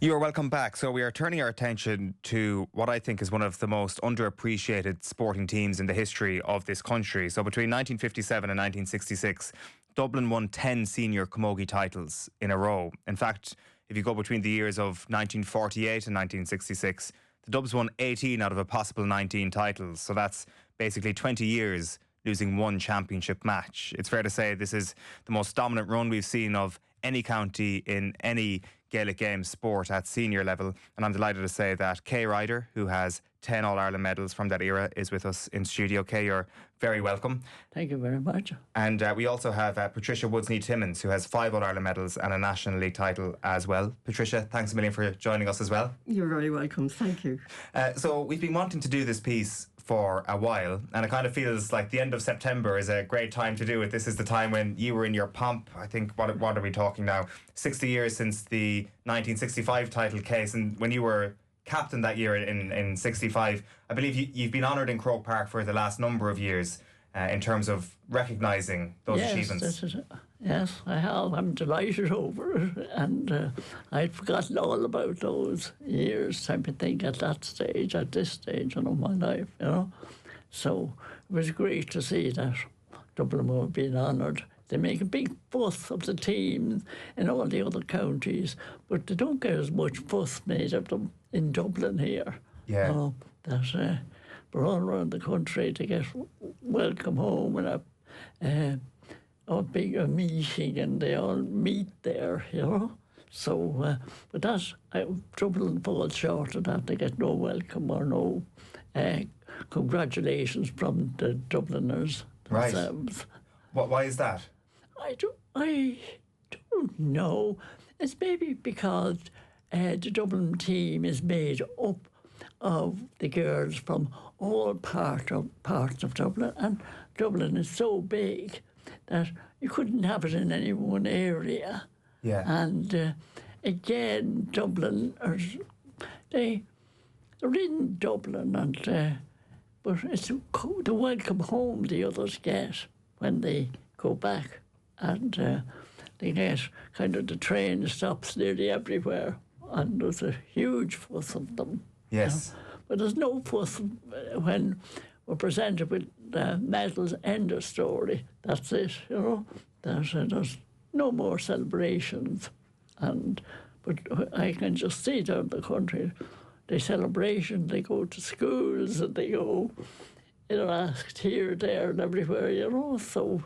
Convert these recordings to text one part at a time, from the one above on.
You are welcome back. So we are turning our attention to what I think is one of the most underappreciated sporting teams in the history of this country. So between 1957 and 1966, Dublin won 10 senior camogie titles in a row. In fact, if you go between the years of 1948 and 1966, the Dubs won 18 out of a possible 19 titles. So that's basically 20 years losing one championship match. It's fair to say this is the most dominant run we've seen of any county in any Gaelic Games sport at senior level. And I'm delighted to say that Kay Ryder, who has 10 All-Ireland medals from that era, is with us in studio. Kay, you're very welcome. Thank you very much. And we also have Patricia Woods Timmins, who has 5 All-Ireland medals and a National League title as well. Patricia, thanks a million for joining us as well. You're very welcome. Thank you. So we've been wanting to do this piece for a while, and it kind of feels like the end of September is a great time to do it. This is the time when you were in your pomp. I think, what are we talking now? 60 years since the 1965 title case, and when you were captain that year in 65, I believe you've been honoured in Croke Park for the last number of years in terms of recognising those achievements. Yes, I have. I'm delighted over it, and I'd forgotten all about those years type of thing at that stage, at this stage of my life, you know. So it was great to see that Dublin were being honoured. They make a big fuss of the teams in all the other counties, but they don't get as much fuss made of them in Dublin here. Yeah. That we're all around the country to get welcome home and a big meeting, and they all meet there, you know. So, but that's Dublin falls short of that. They get no welcome or no congratulations from the Dubliners themselves. Right. Why is that? I don't know. It's maybe because the Dublin team is made up of the girls from all parts of Dublin, and Dublin is so big that you couldn't have it in any one area. Yeah. And again, Dubliners, they're in Dublin, and but it's the welcome home the others get when they go back, and they get kind of the train stops nearly everywhere, and there's a huge fuss of them. Yes. But there's no fuss when we're presented with medals, end of story. That's it, you know. There's no more celebrations. But I can just see down the country, the celebration, they go to schools and they go, they're asked here, there and everywhere, you know. So,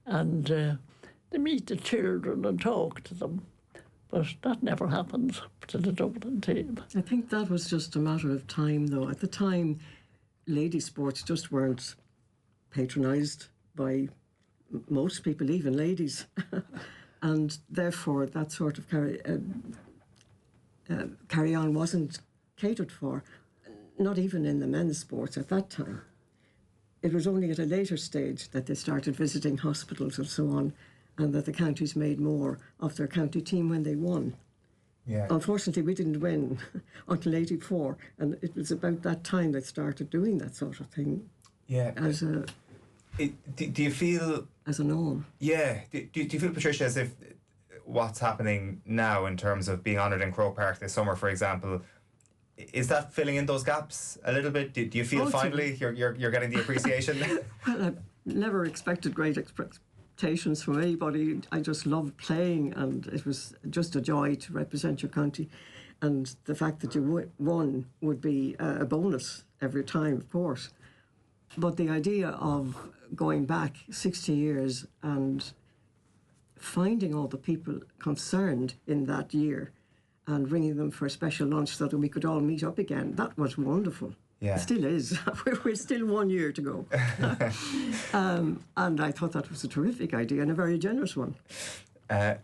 and they meet the children and talk to them. But that never happens to the Dublin team. I think that was just a matter of time, though. At the time, lady sports just weren't patronised by most people, even ladies. And therefore, that sort of carry on wasn't catered for, not even in the men's sports at that time. It was only at a later stage that they started visiting hospitals and so on, and that the counties made more of their county team when they won. Yeah. Unfortunately, we didn't win until 84, and it was about that time they started doing that sort of thing. Yeah. Do you feel... as a norm. Yeah. Do you feel, Patricia, as if what's happening now in terms of being honoured in Croke Park this summer, for example, is that filling in those gaps a little bit? Do you feel finally you're getting the appreciation? Well, I never expected great expectations from anybody. I just loved playing, and it was just a joy to represent your county. And the fact that you won would be a bonus every time, of course. But the idea of going back 60 years and finding all the people concerned in that year and bringing them for a special lunch so that we could all meet up again, that was wonderful. Yeah. It still is. We're still 1 year to go. And I thought that was a terrific idea and a very generous one. I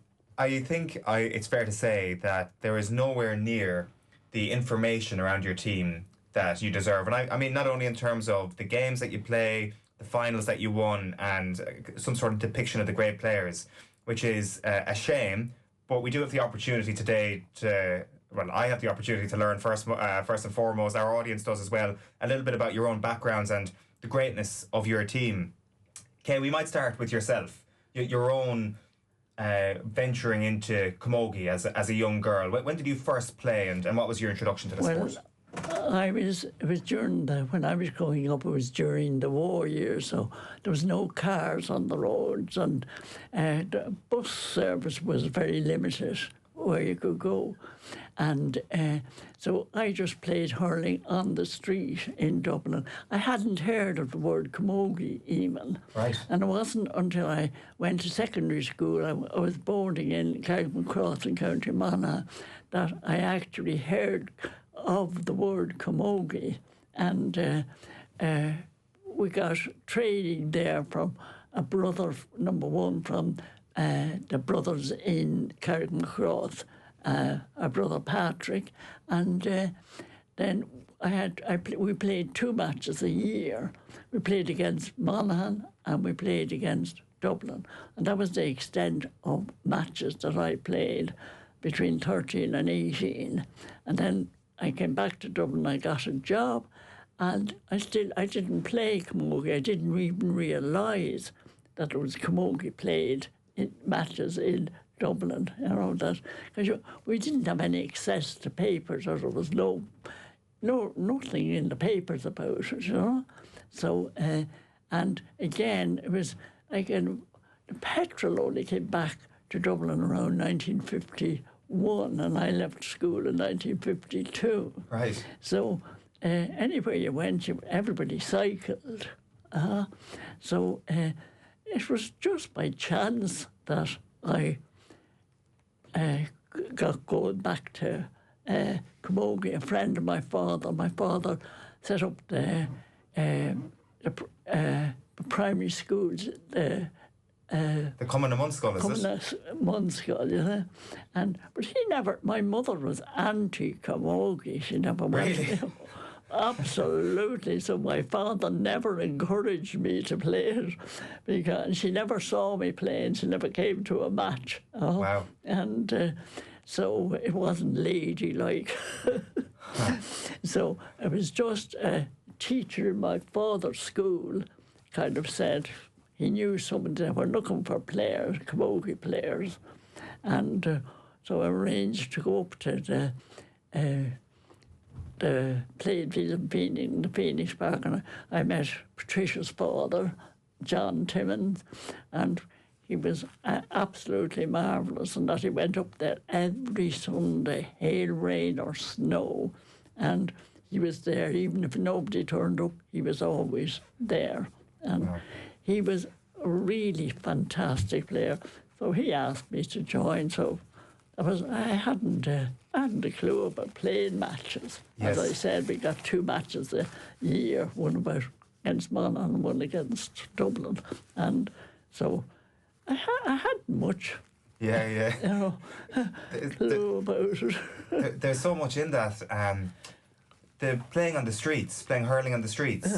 think it's fair to say that there is nowhere near the information around your team that you deserve. And I mean, not only in terms of the games that you play, the finals that you won, and some sort of depiction of the great players, which is a shame, but we do have the opportunity today to... Well, I have the opportunity to learn first and foremost, our audience does as well, a little bit about your own backgrounds and the greatness of your team. Kay, we might start with yourself, your own venturing into camogie as a young girl? When did you first play, and what was your introduction to the sport? It was during when I was growing up, it was during the war years, so there was no cars on the roads, and the bus service was very limited where you could go. And so I just played hurling on the street in Dublin. I hadn't heard of the word camogie even. Right. And it wasn't until I went to secondary school, I was boarding in Carrickmacross in County Monaghan, that I actually heard of the word camogie. And we got training there from a brother, number one, from the brothers in Carrickmacross, our brother Patrick, and then we played 2 matches a year. We played against Monaghan and we played against Dublin, and that was the extent of matches that I played between 13 and 18. And then I came back to Dublin, I got a job, and I didn't play camogie. I didn't even realise that there was camogie played in matches in Dublin, that because we didn't have any access to papers, or there was nothing in the papers about it, So, and again, it was like the petrol only came back to Dublin around 1951, and I left school in 1952. Right. So anywhere you went, everybody cycled. So it was just by chance that I got going back to camogie. A friend of my father set up the primary schools, the Common Munskall, is it? Munskall, but my mother was anti-camogie. She never went. Really? Absolutely. So my father never encouraged me to play it, because she never saw me playing. She never came to a match. Wow. And so it wasn't ladylike. So it was just a teacher in my father's school kind of said he knew someone that were looking for players, camogie players, and so I arranged to go up to the playing field in the Phoenix Park, and I met Patricia's father, John Timmins, and he was absolutely marvellous, and that he went up there every Sunday, hail, rain or snow, and he was there. Even if nobody turned up, he was always there. And wow. He was a really fantastic player. So he asked me to join, so I hadn't a clue about playing matches. Yes. As I said, we got 2 matches a year, one against Monaghan and one against Dublin. And so I hadn't much. Yeah. Clue about it. There's so much in that. The playing on the streets, playing hurling on the streets.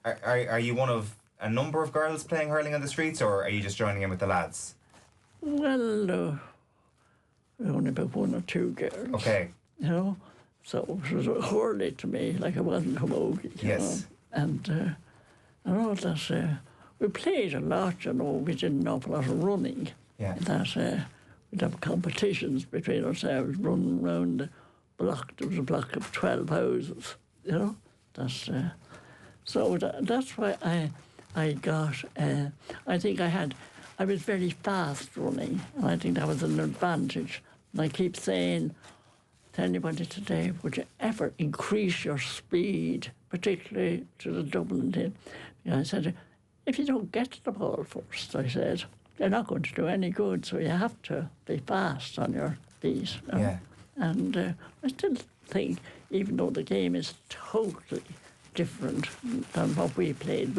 Are you one of a number of girls playing hurling on the streets, or are you just joining in with the lads? Well, only about 1 or 2 girls. Okay. So it was hurley to me, like it wasn't camogie. Yes. And I know that we played a lot, we did an awful lot of running. Yeah. That we'd have competitions between ourselves, running around the block. There was a block of 12 houses, So that's why I got, I think I was very fast running, and I think that was an advantage. And I keep saying to anybody today, would you ever increase your speed, particularly to the Dublin team? I said, if you don't get to the ball first, I said, you're not going to do any good, so you have to be fast on your feet. Yeah. And I still think, even though the game is totally different than what we played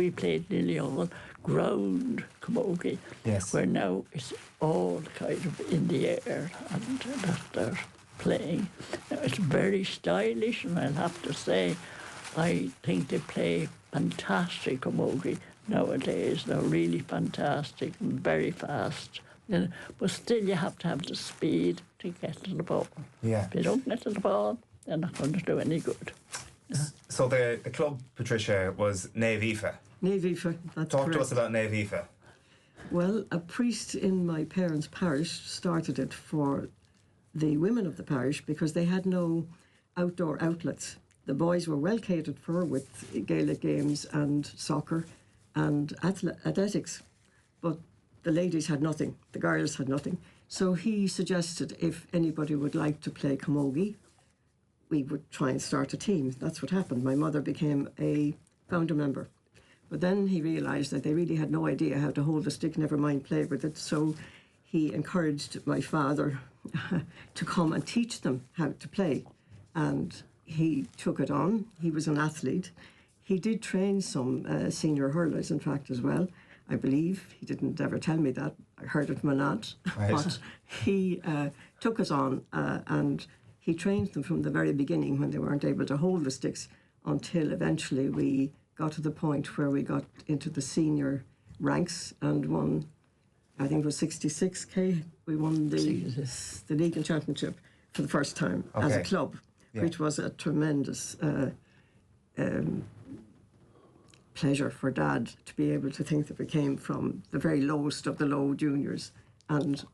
nearly all ground camogie, yes. Where now it's all kind of in the air and that they're playing. Now, it's very stylish, and I'll have to say, I think they play fantastic camogie nowadays. They're really fantastic and very fast. But still, you have to have the speed to get to the ball. Yeah. If you don't get to the ball, they're not going to do any good. So the club, Patricia, was Nave Aoife. Nave Aoife, that's Talk correct. to us about Nave Aoife. Well, a priest in my parents' parish started it for the women of the parish because they had no outdoor outlets. The boys were well catered for with Gaelic games and soccer and athletics, but the ladies had nothing, the girls had nothing. So he suggested if anybody would like to play camogie, we would try and start a team. That's what happened. My mother became a founder member. But then he realised that they really had no idea how to hold a stick, never mind play with it. So he encouraged my father to come and teach them how to play. And he took it on. He was an athlete. He did train some senior hurlers, in fact, as well, I believe. He didn't ever tell me that. I heard it from an aunt. Right. But he took us on and he trained them from the very beginning when they weren't able to hold the sticks until eventually we got to the point where we got into the senior ranks and won, I think it was 66k. We won the league and championship for the first time as a club, which was a tremendous pleasure for Dad to be able to think that we came from the very lowest of the low juniors and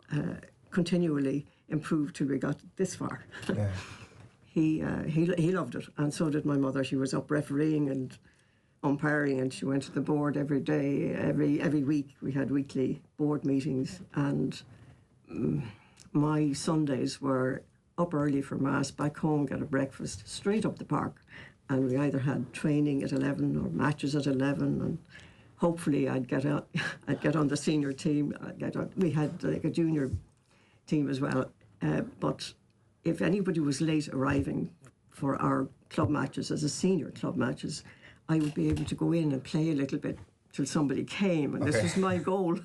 continually improved till we got this far. Yeah. He loved it, and so did my mother. She was up refereeing and umpiring, and she went to the board every day, every week. We had weekly board meetings, and my Sundays were up early for Mass, back home, get a breakfast, straight up the park. And we either had training at 11 or matches at 11, and hopefully I'd get on the senior team. We had like a junior team as well, but if anybody was late arriving for our club matches, as a senior club matches, I would be able to go in and play a little bit till somebody came, and this was my goal.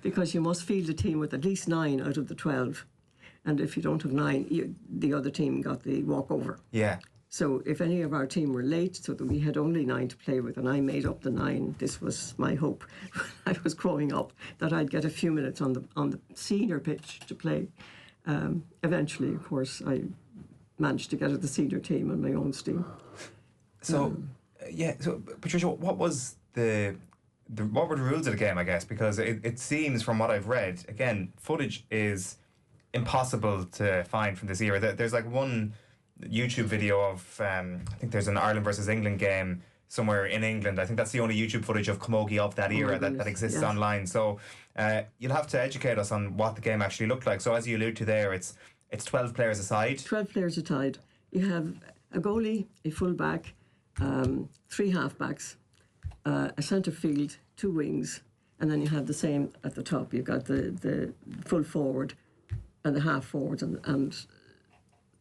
Because you must field a team with at least 9 out of the 12, and if you don't have 9, the other team got the walkover. Yeah. So if any of our team were late, so that we had only 9 to play with, and I made up the 9, this was my hope when I was growing up, that I'd get a few minutes on the senior pitch to play. Eventually, of course, I managed to get at the senior team on my own steam. So, so Patricia, what was what were the rules of the game, I guess? Because it seems from what I've read, again, footage is impossible to find from this era. There's like one YouTube video of, I think there's an Ireland versus England game somewhere in England. I think that's the only YouTube footage of camogie of that era that exists online. So you'll have to educate us on what the game actually looked like. So as you allude to there, it's 12 players aside. 12 players aside. You have a goalie, a full-back, 3 half-backs, a centre field, 2 wings, and then you have the same at the top. You've got the full forward and the half forward, and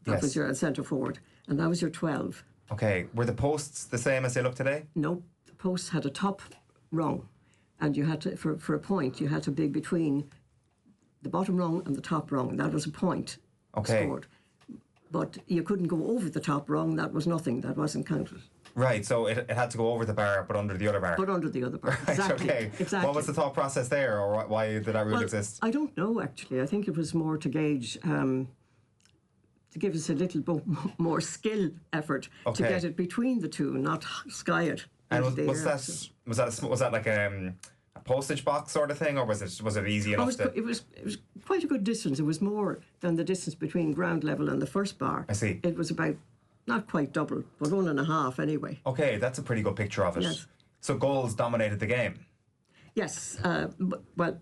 that was your centre forward, and that was your 12. Okay, were the posts the same as they look today? No, the posts had a top rung, and you had to, for a point, you had to be between the bottom rung and the top rung. That was a point scored. But you couldn't go over the top rung. That was nothing. That wasn't counted. Right, so it had to go over the bar, but under the other bar. But under the other bar. Right, exactly. okay. Exactly. What was the thought process there, or why did that rule exist? I don't know, actually. I think it was more to gauge, to give us a little more skill effort to get it between the two, not sky it. And was that like a postage box sort of thing, or was it easy enough? It was quite a good distance. It was more than the distance between ground level and the first bar. I see. It was about not quite double, but 1.5 anyway. Okay, that's a pretty good picture of it. Yes. So goals dominated the game. Yes, well,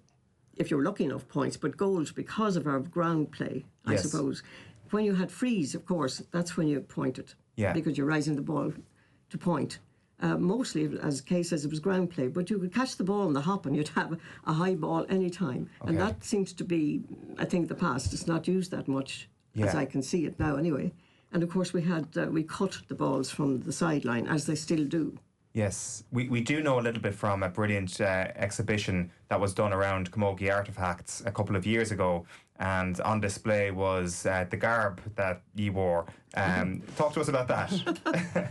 if you're lucky enough, points, but goals because of our ground play, I suppose. When you had frees, of course, that's when you pointed. Yeah. Because you're rising the ball to point. Mostly, as Kay says, it was ground play, but you could catch the ball on the hop and you'd have a high ball any time. Okay. And that seems to be, I think, the past. It's not used that much, as I can see it now anyway. And of course, we cut the balls from the sideline, as they still do. Yes, we do know a little bit from a brilliant exhibition that was done around camogie artefacts a couple of years ago, and on display was the garb that you wore. Talk to us about that.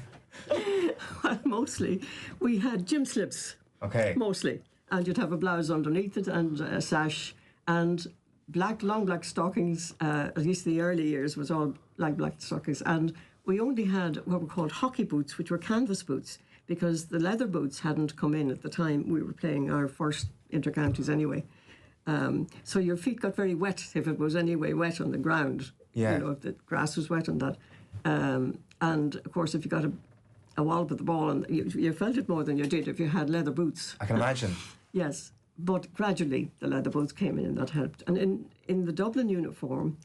Well, mostly we had gym slips. Okay. Mostly, and you'd have a blouse underneath it and a sash and long black stockings. At least the early years was all black stockings, and we only had what were called hockey boots, which were canvas boots, because the leather boots hadn't come in at the time we were playing our first intercounties anyway. So your feet got very wet if it was anyway wet on the ground. Yeah. You know, if the grass was wet and that. And of course, if you got a wallop of the ball, and you felt it more than you did if you had leather boots. I can imagine. Yes, but gradually the leather boots came in and that helped. And in the Dublin uniform,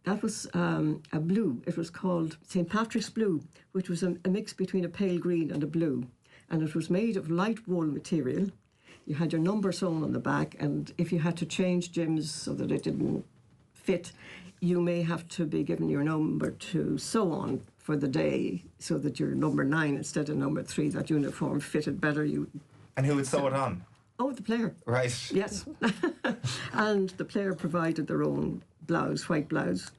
that was a blue. It was called St. Patrick's Blue, which was a mix between a pale green and a blue. And it was made of light wool material. You had your number sewn on the back, and if you had to change gyms so that it didn't fit, you may have to be given your number to sew on for the day so that you're number 9 instead of number 3. That uniform fitted better. And who would sew it on? Oh, the player. Right. Yes. And the player provided their own blouse, white blouse,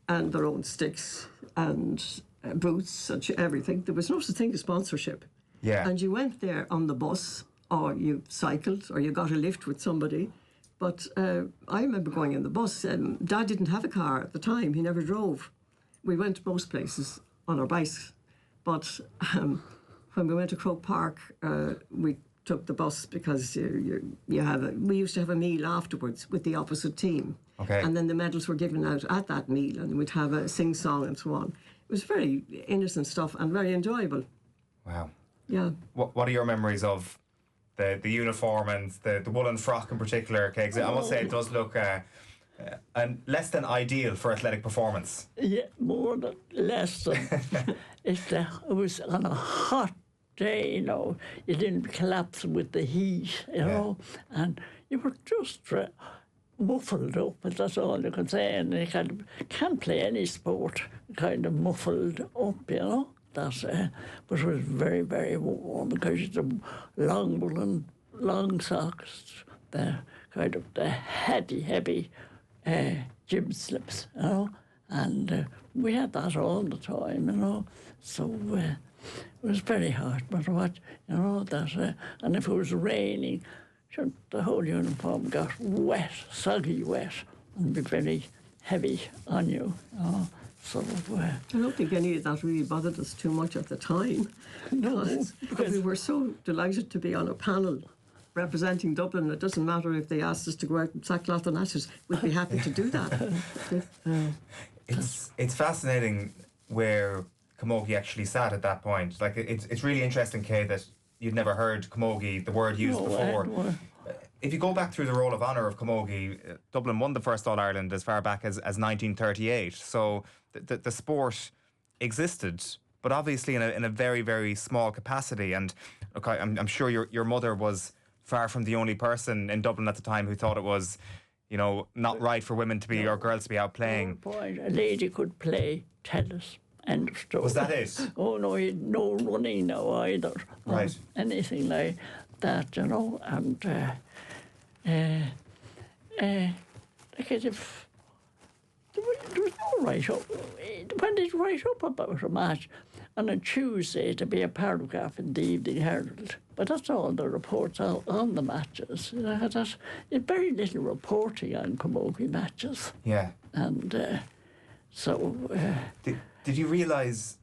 and their own sticks and boots and everything. There was no such thing as sponsorship. Yeah. And you went there on the bus, or you cycled, or you got a lift with somebody. But I remember going in the bus. Dad didn't have a car at the time. He never drove. We went most places on our bikes. But when we went to Croke Park, we took the bus because we used to have a meal afterwards with the opposite team. Okay. And then the medals were given out at that meal, and we'd have a sing-song and so on. It was very innocent stuff and very enjoyable. Wow. Yeah. What are your memories of the uniform and the woolen frock in particular, Kegs? I must say it does look and less than ideal for athletic performance. Yeah, more than less than. It was on a hot day, you know. You didn't collapse with the heat, you know, and you were just muffled up, but that's all you can say. And you can't play any sport kind of muffled up, you know. That's but it was very, very warm because it's a long woolen, long socks, the kind of the heavy gym slips, you know. And we had that all the time, you know. So it was very hot, but what, you know, that and if it was raining, sure, the whole uniform got wet, soggy wet, and be very heavy on you, you know. So I don't think any of that really bothered us too much at the time. No, because we were so delighted to be on a panel representing Dublin. It doesn't matter if they asked us to go out in sackcloth and ashes, we'd be happy to do that. It's fascinating where camogie actually sat at that point. Like it's really interesting, Kay, that you'd never heard camogie, the word used before. If you go back through the Roll of Honour of camogie, Dublin won the first All-Ireland as far back as 1938. So the sport existed, but obviously in a very, very small capacity. And look, I'm sure your mother was far from the only person in Dublin at the time who thought it was, you know, not right for women to be or girls to be out playing. A lady could play tennis. End of story. Was that it? Oh no, he had no running now either. Right. Anything like that, you know. And like as if there was no write-up. When they write up about a match on a Tuesday to be a paragraph in the Evening Herald, but that's all the reports on the matches. There's very little reporting on camogie matches. Yeah. And so... Did you realise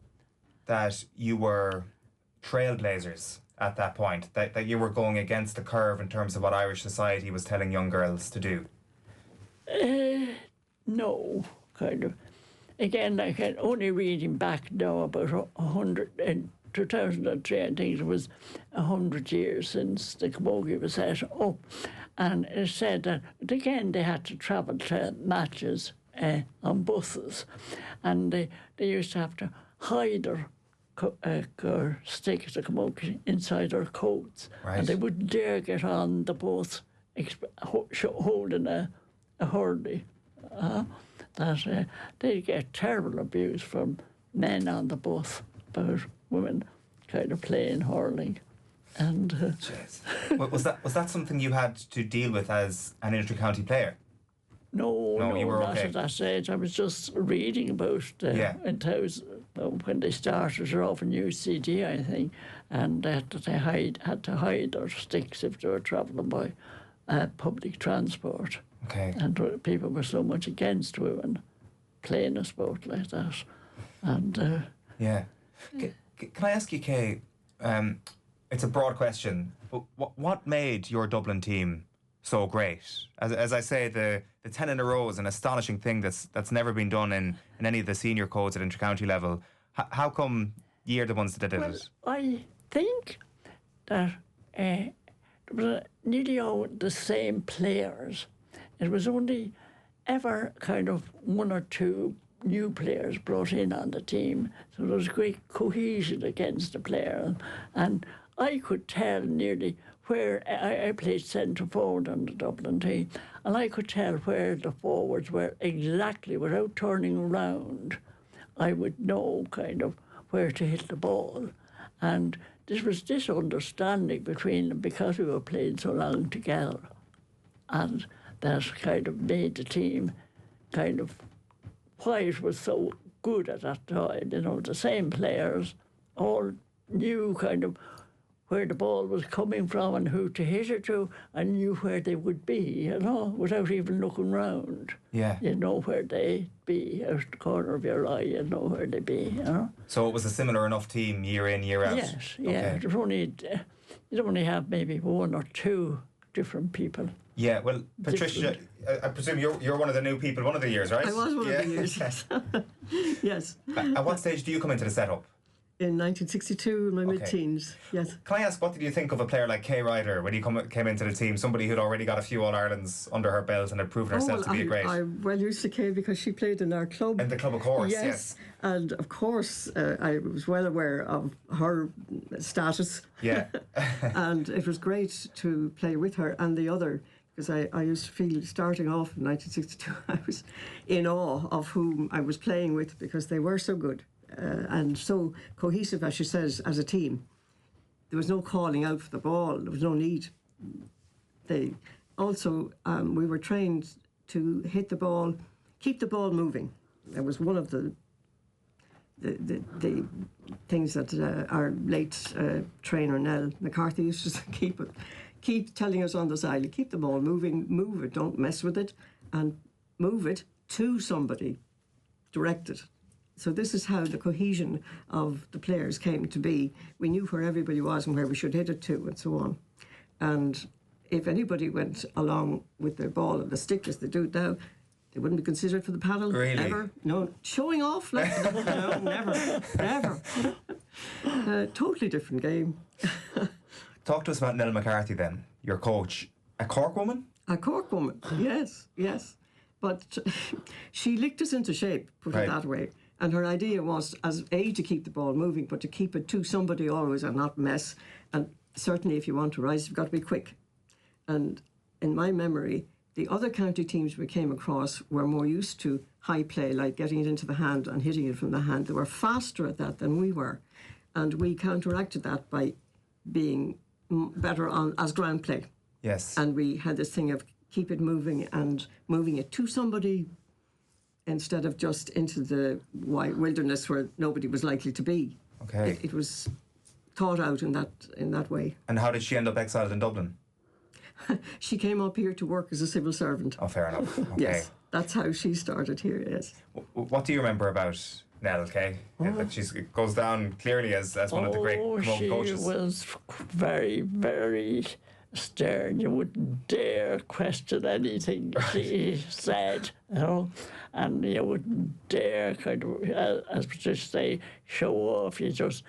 that you were trailblazers at that point? That you were going against the curve in terms of what Irish society was telling young girls to do? No, kind of. Again, I can only reading back now about 100 in 2003. I think it was 100 years since the camogie was set up, and it said that again they had to travel to matches on buses, and they used to have to hide their sticks, the camogie, inside their coats, right. And they wouldn't dare get on the bus holding a hurley. That they get terrible abuse from men on the bus about women kind of playing hurling. And was that something you had to deal with as an inter-county player? No, you were not okay. at that stage. I was just reading about when they started it off in UCD, I think, and that they had to hide their sticks if they were travelling by public transport. Okay. And people were so much against women playing a sport like that. And yeah. Can I ask you, Kay, It's a broad question, but what made your Dublin team so great? As I say, the 10 in a row is an astonishing thing that's never been done in any of the senior codes at inter-county level. How come you're the ones that did it? I think that there was nearly all the same players. It was only ever kind of one or two new players brought in on the team. So there was great cohesion against the players. And I could tell nearly where I played centre forward on the Dublin team, and I could tell where the forwards were exactly without turning around. I would know kind of where to hit the ball. And there was this understanding between them because we were playing so long together. And that kind of made the team kind of why it was so good at that time. You know, the same players all knew kind of where the ball was coming from and who to hit it to, and knew where they would be, you know, without even looking round. Yeah. You know where they'd be, out the corner of your eye, you know where they'd be, you know. So it was a similar enough team year in, year out? Yes, yeah. Okay. There's only, you'd only have maybe one or two different people. Yeah, well, Patricia, I presume you're one of the new people one of the years, right? I was one of the years. Yes. At what stage do you come into the setup? In 1962, in my mid-teens, yes. Can I ask, what did you think of a player like Kay Ryder when he came into the team? Somebody who'd already got a few All-Irelands under her belt and had proven herself to be great. I well used to Kay because she played in our club. In the club, of course, yes. And of course, I was well aware of her status. Yeah. And it was great to play with her and the other, because I used to feel, starting off in 1962, I was in awe of whom I was playing with because they were so good. And so cohesive, as she says, as a team. There was no calling out for the ball. There was no need. They also, we were trained to hit the ball, keep the ball moving. That was one of the things that our late trainer, Nell McCarthy, used to keep telling us on the side, keep the ball moving, move it, don't mess with it, and move it to somebody, direct it. So this is how the cohesion of the players came to be. We knew where everybody was and where we should hit it to and so on. And if anybody went along with their ball and the stick as they do now, they wouldn't be considered for the panel. Really? Ever. No, showing off like no, never. Totally different game. Talk to us about Nell McCarthy then, your coach. A Cork woman? A Cork woman, yes. But she licked us into shape, put it that way. And her idea was, as A, to keep the ball moving, but to keep it to somebody always and not mess. And certainly if you want to rise, you've got to be quick. And in my memory, the other county teams we came across were more used to high play, like getting it into the hand and hitting it from the hand. They were faster at that than we were. And we counteracted that by being better on as ground play. Yes. And we had this thing of keep it moving and moving it to somebody instead of just into the wilderness where nobody was likely to be. Okay. It was thought out in that way. And how did she end up exiled in Dublin? She came up here to work as a civil servant. Oh, fair enough. Okay. Yes, that's how she started here, yes. What do you remember about Nell, Kay? She goes down clearly as one of the great camogie coaches. She was very, very stern. You wouldn't dare question anything she said, you know, and you wouldn't dare kind of, as Patricia say, show off. You just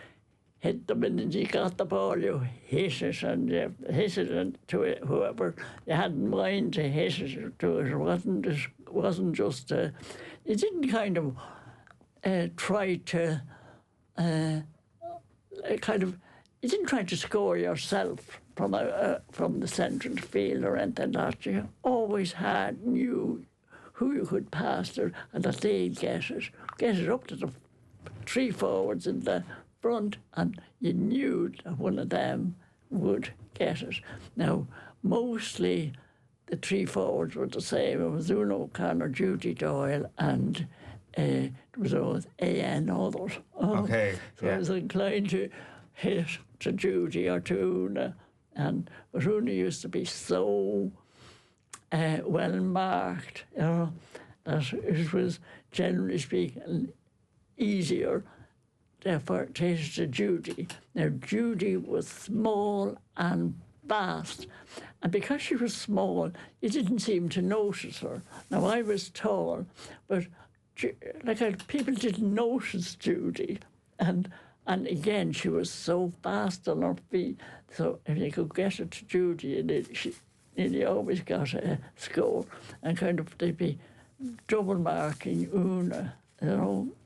hit the minute you got the ball, you hit it, and you hit it to it, whoever you had in mind to hit it to it. It wasn't just, you didn't kind of try to you didn't try to score yourself from the centre of the field or anything like that. You always knew who you could pass to and that they'd get it up to the three forwards in the front, and you knew that one of them would get it. Now, mostly the three forwards were the same. It was Una O'Connor, Judy Doyle, and there was always A.N. others. Okay. So I was inclined to hit to Judy or to Una. But Una used to be so well marked, you know, that it was, generally speaking, easier deportation to Judy. Now, Judy was small and vast, and because she was small, you didn't seem to notice her. Now, I was tall, but people didn't notice Judy, and again, she was so fast on her feet. So if you could get it to Judy, she nearly always got a score, and kind of they'd be double marking Una,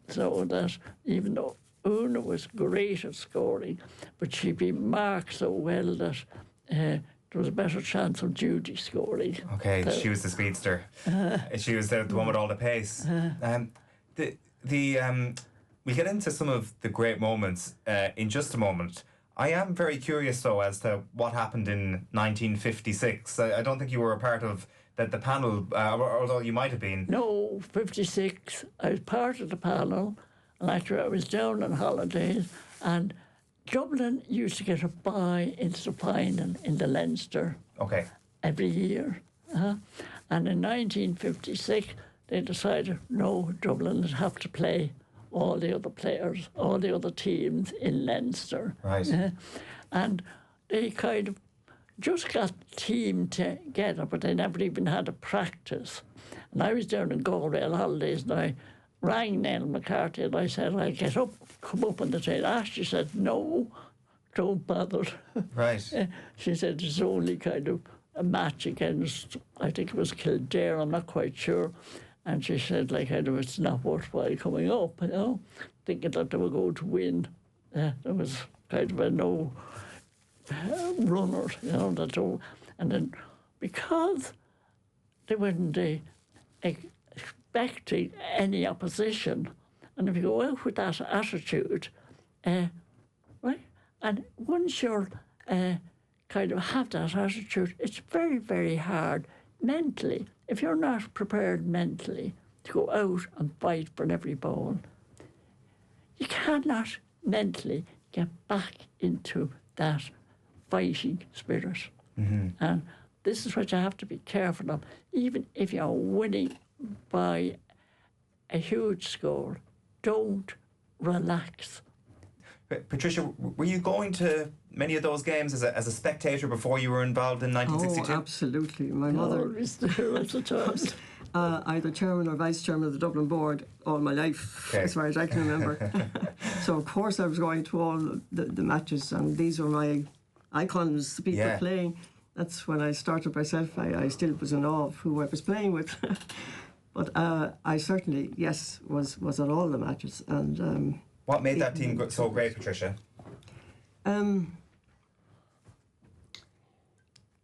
so that even though Una was great at scoring, but she'd be marked so well that there was a better chance of Judy scoring. Okay, she was the speedster. She was the one with all the pace. We'll get into some of the great moments in just a moment. I am very curious, though, as to what happened in 1956. I don't think you were a part of the panel, although you might have been. No, 56. I was part of the panel, and actually I was down on holidays, and Dublin used to get a bye into the final in the Leinster every year. And in 1956, they decided, no, Dublin would have to play all the other players, all the other teams in Leinster. Right. And they kind of just got the team together, but they never even had a practice. And I was down in Galway on holidays, and I rang Nell McCarthy, and I said, I'll get up, come up on the train. She said, no, don't bother. Right. She said, it's only kind of a match against, I think it was Kildare, I'm not quite sure. And she said, it's not worthwhile coming up, thinking that they were going to win. There was kind of a no runner, and then because they weren't expecting any opposition, and if you go out with that attitude, right, and once you're kind of have that attitude, it's very, very hard mentally. If you're not prepared mentally to go out and fight for every ball, you cannot mentally get back into that fighting spirit. Mm-hmm. And this is what you have to be careful of. Even if you're winning by a huge score, don't relax. Patricia, were you going to many of those games as a spectator before you were involved in 1962? Oh, absolutely. My mother was there at the time. Either chairman or vice chairman of the Dublin board all my life, as far as I can remember. So, of course, I was going to all the matches, and these were my icons, the people playing. That's when I started myself. I still was in awe of who I was playing with. But I certainly, was at all the matches. And what made that team so great, Patricia?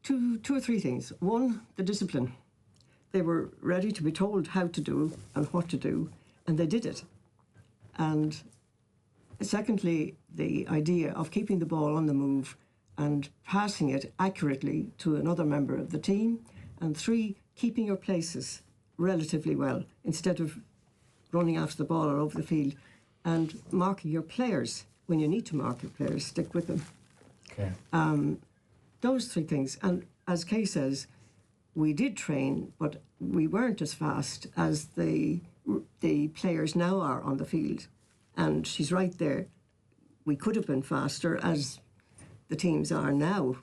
Two or three things. One, the discipline. They were ready to be told how to do and what to do, and they did it. And secondly, the idea of keeping the ball on the move and passing it accurately to another member of the team. And three, keeping your places relatively well instead of running after the ball all over the field, and marking your players. When you need to mark your players, stick with them. Okay. Those three things. And as Kay says, we did train, but we weren't as fast as the players now are on the field. And she's right there. We could have been faster, as the teams are now,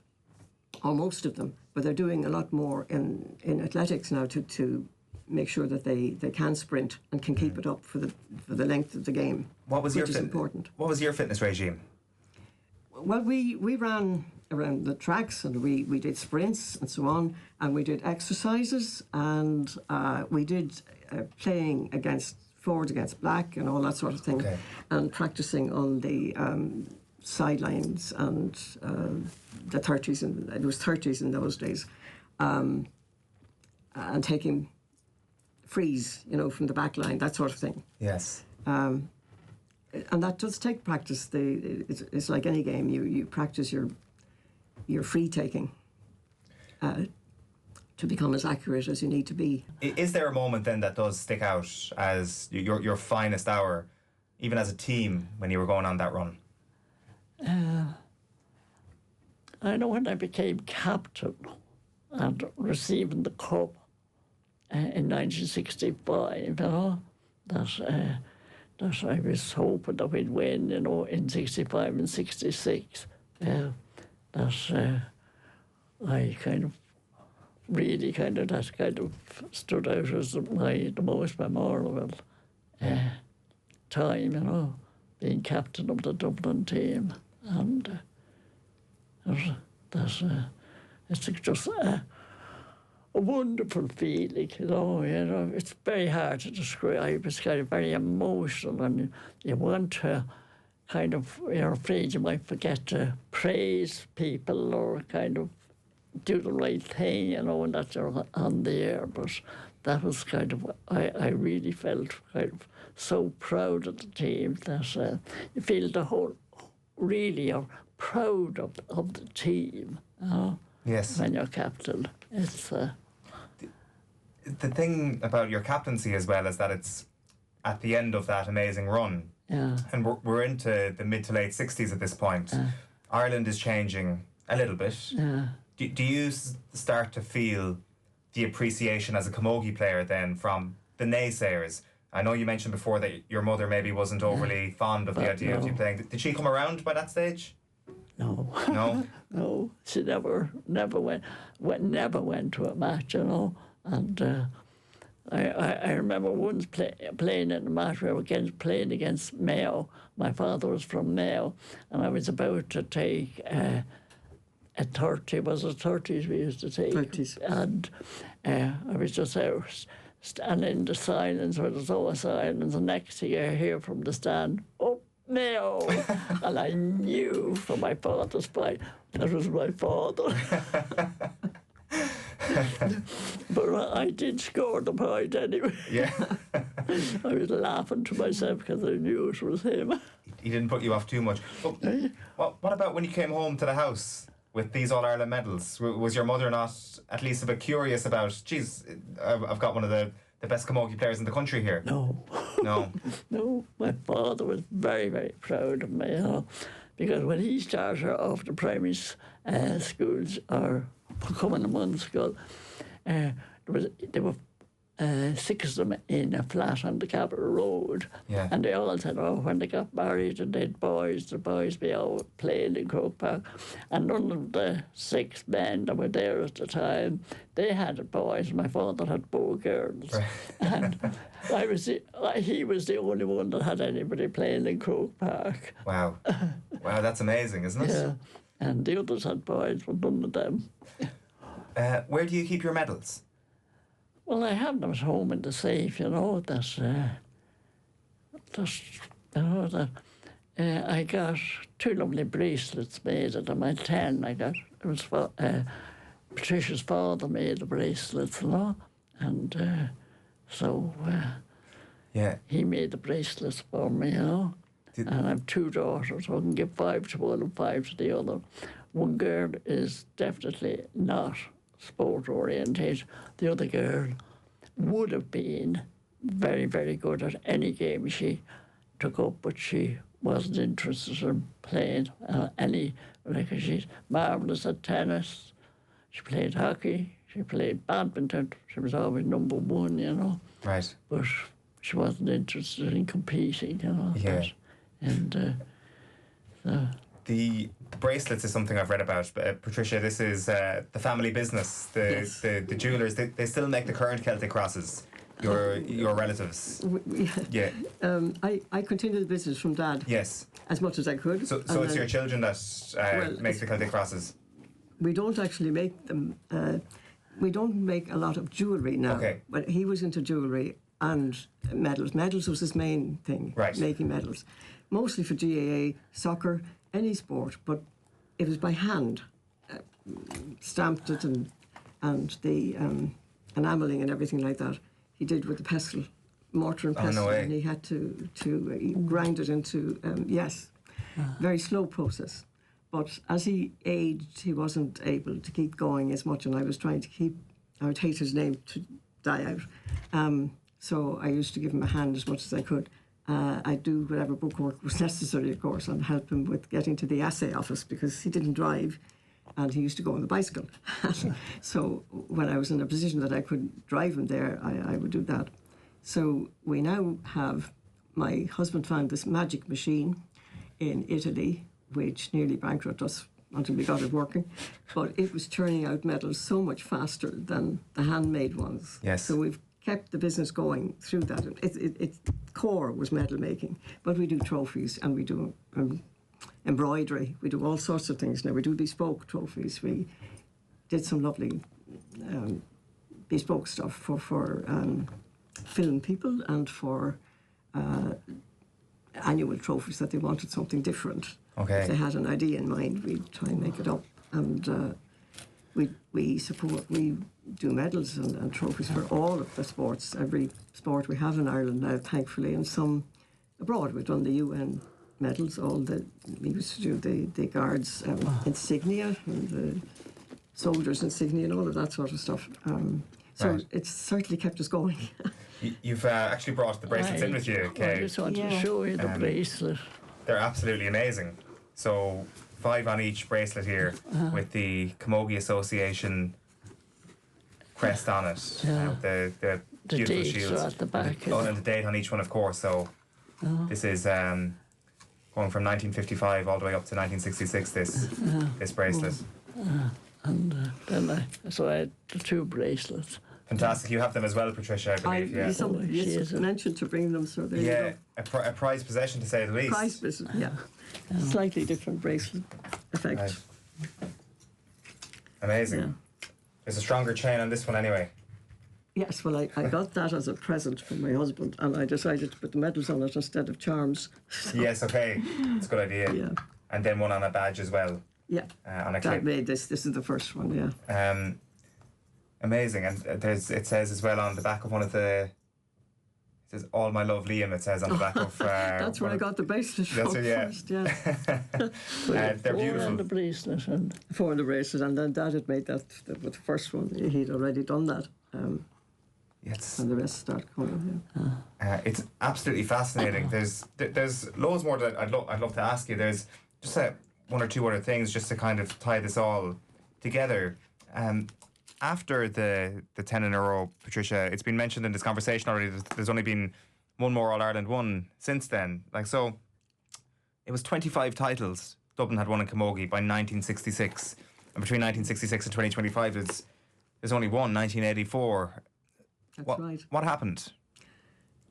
or most of them, but they're doing a lot more in athletics now to make sure that they can sprint and can keep it up for the length of the game. Which is important. What was your fitness regime? Well, we ran around the tracks, and we did sprints and so on, and we did exercises, and we did playing forwards against black and all that sort of thing, and practicing on the sidelines and the 30s, and it was 30s in those days, and taking frees, from the back line, that sort of thing. Yes. And that does take practice. It's like any game. You practice your free taking to become as accurate as you need to be. Is there a moment then that does stick out as your finest hour, even as a team, when you were going on that run? I know when I became captain and receiving the cup in 1965, that that I was hoping that we'd win, you know, in 65 and 66. That I kind of really stood out as the most memorable time, you know, being captain of the Dublin team. And it's just a wonderful feeling, you know. It's very hard to describe. It's kind of very emotional, and you want to you're afraid you might forget to praise people or kind of do the right thing, you know, and that you're on the air. But that was I really felt kind of so proud of the team that you feel really are proud of the team, you know, yes, when you're captain. It's the thing about your captaincy as well is that it's at the end of that amazing run. Yeah. And we're into the mid to late 60s at this point. Ireland is changing a little bit. Yeah. Do you start to feel the appreciation as a camogie player then from the naysayers? I know you mentioned before that your mother maybe wasn't overly fond of the idea of you playing. Did she come around by that stage? No. No? No. She never went to a match, you know. And I remember once playing in a match where we were playing against Mayo. My father was from Mayo, and I was about to take a 30, was it 30s we used to take? 30s. And I was just out standing in the silence where there's always silence, and next thing I hear from the stand, "Oh, Mayo!" And I knew from my father's fight that was my father. But I did score the point anyway. Yeah. I was laughing to myself because I knew it was him. He didn't put you off too much. But what about when you came home to the house with these All-Ireland medals? Was your mother not at least a bit curious about, geez, I've got one of the best camogie players in the country here? No. No? No. My father was very, very proud of me, you know, because when he started off the primary schools, or coming to one school, there were 6 of them in a flat on the Capitol Road. Yeah. And they all said, oh, when they got married and they had boys, the boys be all playing in Croke Park. And none of the 6 men that were there at the time, they had boys. My father had 4 girls. Right. And he was the only one that had anybody playing in Croke Park. Wow. Wow, that's amazing, isn't it? Yeah. And the others had boys, but none of them. Where do you keep your medals? Well, I have them at home in the safe, you know. I got 2 lovely bracelets made of them. I had 10. It was Patricia's father made the bracelets, you know, and Yeah. he made the bracelets for me, you know. And I have 2 daughters, so I can give 5 to one and 5 to the other. One girl is definitely not sport-oriented. The other girl would have been very, very good at any game she took up, but she wasn't interested in playing she's marvellous at tennis. She played hockey, she played badminton. She was always number 1, you know. Right. But she wasn't interested in competing, you know. Yeah. The The bracelets is something I've read about. Patricia, this is the family business. Yes. The jewellers, they still make the current Celtic crosses. Your relatives. Yeah. I continued the business from Dad. Yes. As much as I could. So it's your children that make the Celtic crosses? We don't actually make them. We don't make a lot of jewellery now. Okay. But he was into jewellery and medals. Medals was his main thing. Right. Making medals. Mostly for GAA, soccer, any sport, but it was by hand. Stamped it and the enamelling and everything like that. He did with the pestle, mortar and pestle. No way. And he had to grind it into, very slow process. But as he aged, he wasn't able to keep going as much, and I was trying to I would hate his name to die out. So I used to give him a hand as much as I could. I'd do whatever bookwork was necessary, of course, and help him with getting to the assay office because he didn't drive and he used to go on the bicycle. So when I was in a position that I could drive him there, I would do that. So we now have my husband found this magic machine in Italy, which nearly bankrupted us until we got it working. But it was churning out medals so much faster than the handmade ones. Yes. So we've kept the business going through that. Its core was medal making, but we do trophies and we do embroidery. We do all sorts of things now. We do bespoke trophies. We did some lovely bespoke stuff for film people and for annual trophies that they wanted something different. Okay. If they had an idea in mind, we'd try and make it up. And we do medals and trophies for all of the sports, every sport we have in Ireland now, thankfully, and some abroad. We've done the UN medals, we used to do the guards' insignia and the soldiers' insignia and all of that sort of stuff. So Right. it's certainly kept us going. You've actually brought the bracelets in with you, I Kay. just wanted to show you the bracelet. They're absolutely amazing. So 5 on each bracelet here with the Camogie Association crest on it. Yeah. The The beautiful dates shields. are at the back. Oh, and the date on each one, of course. So this is going from 1955 all the way up to 1966, this bracelet. And then I had the 2 bracelets. Fantastic. You have them as well, Patricia, I believe. Yeah, Yes, is mentioned to bring them, so there you yeah, go. a prized possession, to say the least. Prize business, yeah. Slightly different bracelet effect. Right. Amazing. Yeah. There's a stronger chain on this one anyway. Yes, well, I got that as a present from my husband, and I decided to put the medals on it instead of charms. Yes, okay. It's a good idea. Yeah. And then one on a badge as well. Yeah, On a that clip. made this. This is the first one, yeah. Amazing. And it says as well on the back of one of the... It says, "All my love, Liam," it says on the back of... That's where I got the bracelet from first, yeah. they're beautiful. And the bracelet. And 4 on the bracelet, and then Dad had made that with the first one. He'd already done that. Yes. And the rest start coming, yeah. It's absolutely fascinating. There's loads more that I'd love to ask you. There's just one or two other things just to kind of tie this all together. After the 10 in a row, Patricia, it's been mentioned in this conversation already, there's only been one more All-Ireland won since then. So it was 25 titles Dublin had won in Camogie by 1966. And between 1966 and 2025, there's only one, 1984. That's right. What happened?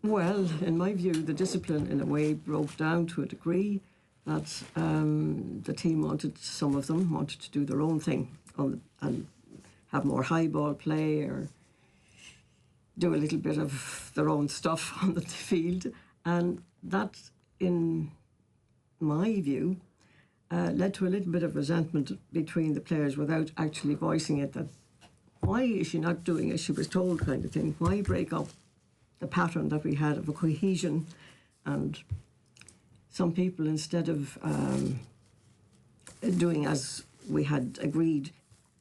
Well, in my view, the discipline, in a way, broke down to a degree that the team some of them wanted to do their own thing and have more high ball play or do a little bit of their own stuff on the field. And that, in my view, led to a little bit of resentment between the players without actually voicing it, that why is she not doing as she was told, kind of thing? Why break up the pattern that we had of a cohesion? And some people, instead of doing as we had agreed,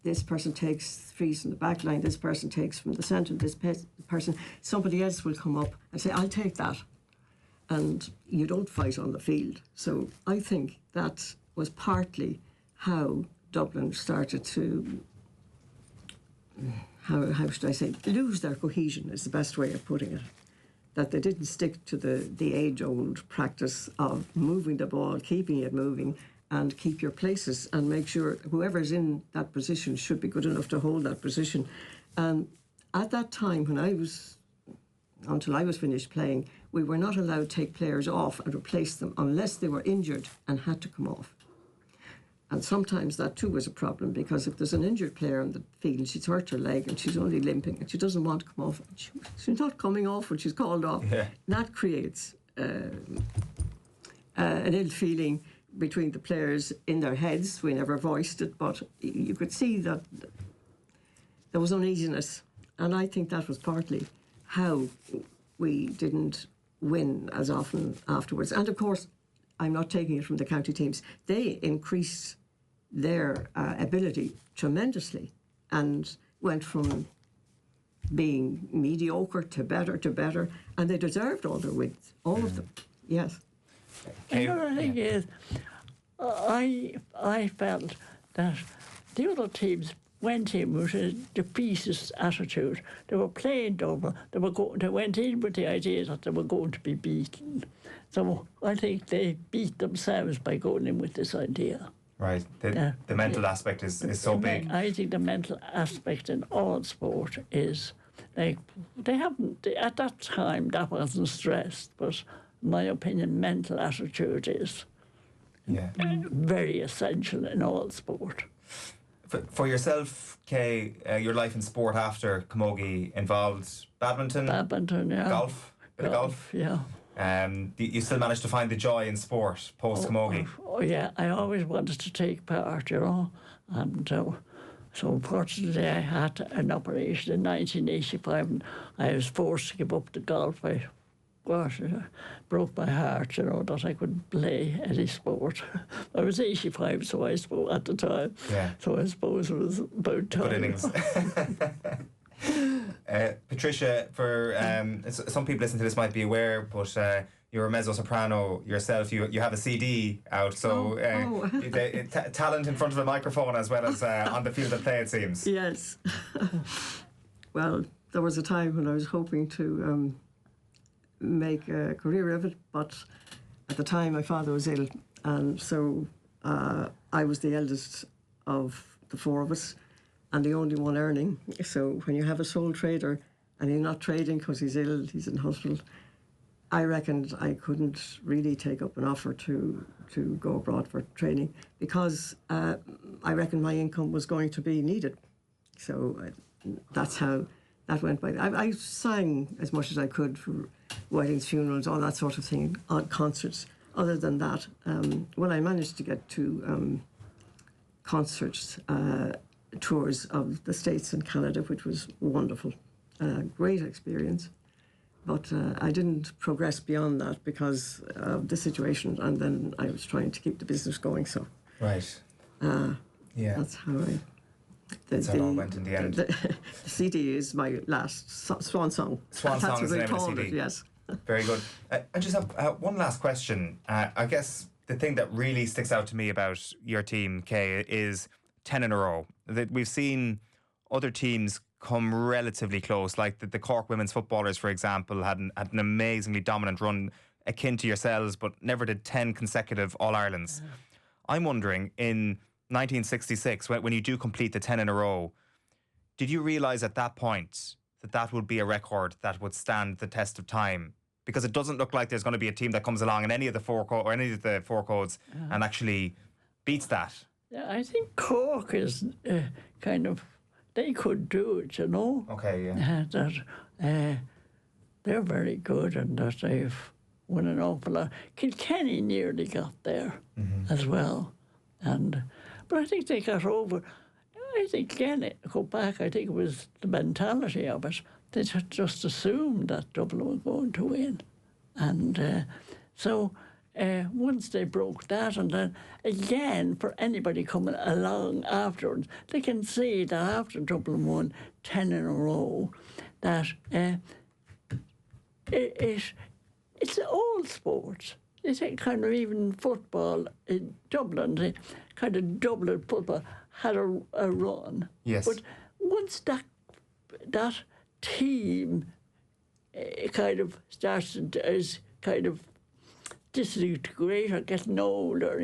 this person takes threes from the back line, this person takes from the centre, this person, somebody else will come up and say, "I'll take that." And you don't fight on the field. So I think that was partly how Dublin started to, how should I say, lose their cohesion is the best way of putting it. That they didn't stick to the age-old practice of moving the ball, keeping it moving, and keep your places and make sure whoever's in that position should be good enough to hold that position. And at that time, until I was finished playing, we were not allowed to take players off and replace them unless they were injured and had to come off. And sometimes that too was a problem, because if there's an injured player on the field, she's hurt her leg and she's only limping and she doesn't want to come off, she's not coming off when she's called off. Yeah. That creates an ill feeling between the players in their heads. We never voiced it, but you could see that there was uneasiness. And I think that was partly how we didn't win as often afterwards. And of course, I'm not taking it from the county teams. They increased their ability tremendously and went from being mediocre to better, and they deserved all their wins, all of them, yes. another thing is, I felt that the other teams went in with a defeatist attitude. They were playing double. They went in with the idea that they were going to be beaten. So I think they beat themselves by going in with this idea. Right. The mental aspect is so big. I think the mental aspect in all sport is, like, at that time that wasn't stressed, but in my opinion, mental attitude is very essential in all sport. For yourself, Kay, your life in sport after camogie involved badminton, yeah. golf, bit of golf. Yeah. You still managed to find the joy in sport post camogie. Oh, yeah, I always wanted to take part, and so unfortunately I had an operation in 1985 and I was forced to give up the golf. It broke my heart, that I couldn't play any sport. I was 85, so I suppose at the time. Yeah. So I suppose it was about time. Good innings. Patricia, for some people listening to this might be aware, but you're a mezzo-soprano yourself. You have a CD out, so talent in front of a microphone as well as on the field of play, it seems. Yes. Well, there was a time when I was hoping to make a career of it, but at the time my father was ill, and so I was the eldest of the four of us and the only one earning. So when you have a sole trader and he's not trading because he's ill, he's in hospital, I reckoned I couldn't really take up an offer to go abroad for training, because I reckoned my income was going to be needed. So that's how that went by. I sang as much as I could for weddings, funerals, all that sort of thing, odd concerts. Other than that, when I managed to get to concerts, tours of the States and Canada, which was wonderful, great experience. But I didn't progress beyond that because of the situation, and then I was trying to keep the business going. So, right, that's how that's how it all went in the end. The CD is my last swan song. Swan song is the name of the CD. Yes. Very good. I just have one last question. I guess the thing that really sticks out to me about your team, Kay, is 10 in a row. That we've seen other teams come relatively close, like the Cork women's footballers, for example, had an amazingly dominant run akin to yourselves, but never did 10 consecutive All-Irelands. I'm wondering, in 1966, when you do complete the 10 in a row, did you realise at that point that would be a record that would stand the test of time? Because it doesn't look like there's going to be a team that comes along in any of the four codes and actually beats that. Yeah, I think Cork is they could do it, Okay, yeah. They're very good, and that they've won an awful lot. Kilkenny nearly got there as well, but I think they got over. I think again, go back, I think it was the mentality of it. They just assumed that Dublin were going to win, and so. Once they broke that, and then again, for anybody coming along afterwards, they can see that after Dublin won 10 in a row, that it's all sports. It's kind of even football in Dublin, the kind of Dublin football had a run. Yes. But once that team kind of started as kind of disintegrate or getting older,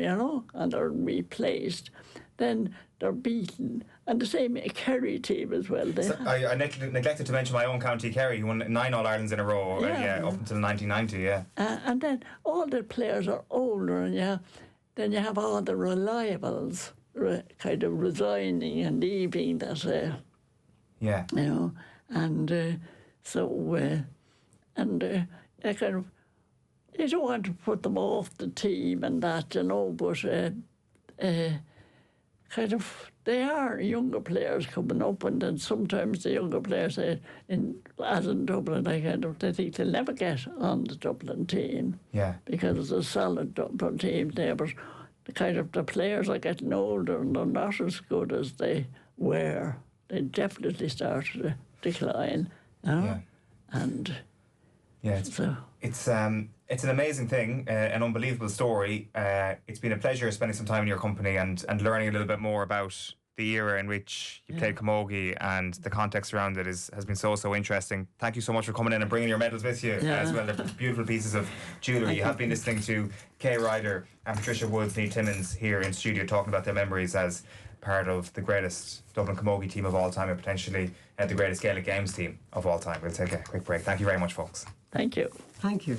and are replaced, then they're beaten. And the same Kerry team as well. I neglected to mention my own county, Kerry, who won 9 All-Irelands in a row, up until 1990, and then all the players are older, and then you have all the reliables kind of resigning and leaving that, I kind of, you don't want to put them off the team and that, but kind of they are younger players coming up, and then sometimes the younger players, as in Dublin, they think they'll never get on the Dublin team. Yeah. Because it's a solid Dublin team there, but the players are getting older and they're not as good as they were. They definitely started to decline. And it's an amazing thing, an unbelievable story. It's been a pleasure spending some time in your company and learning a little bit more about the era in which you played camogie and the context around it has been so interesting. Thank you so much for coming in and bringing your medals with you as well. They're beautiful pieces of jewellery. You have been listening to Kay Ryder and Patricia Woods, Niamh Timmins here in studio talking about their memories as part of the greatest Dublin camogie team of all time and potentially the greatest Gaelic Games team of all time. We'll take a quick break. Thank you very much, folks. Thank you. Thank you.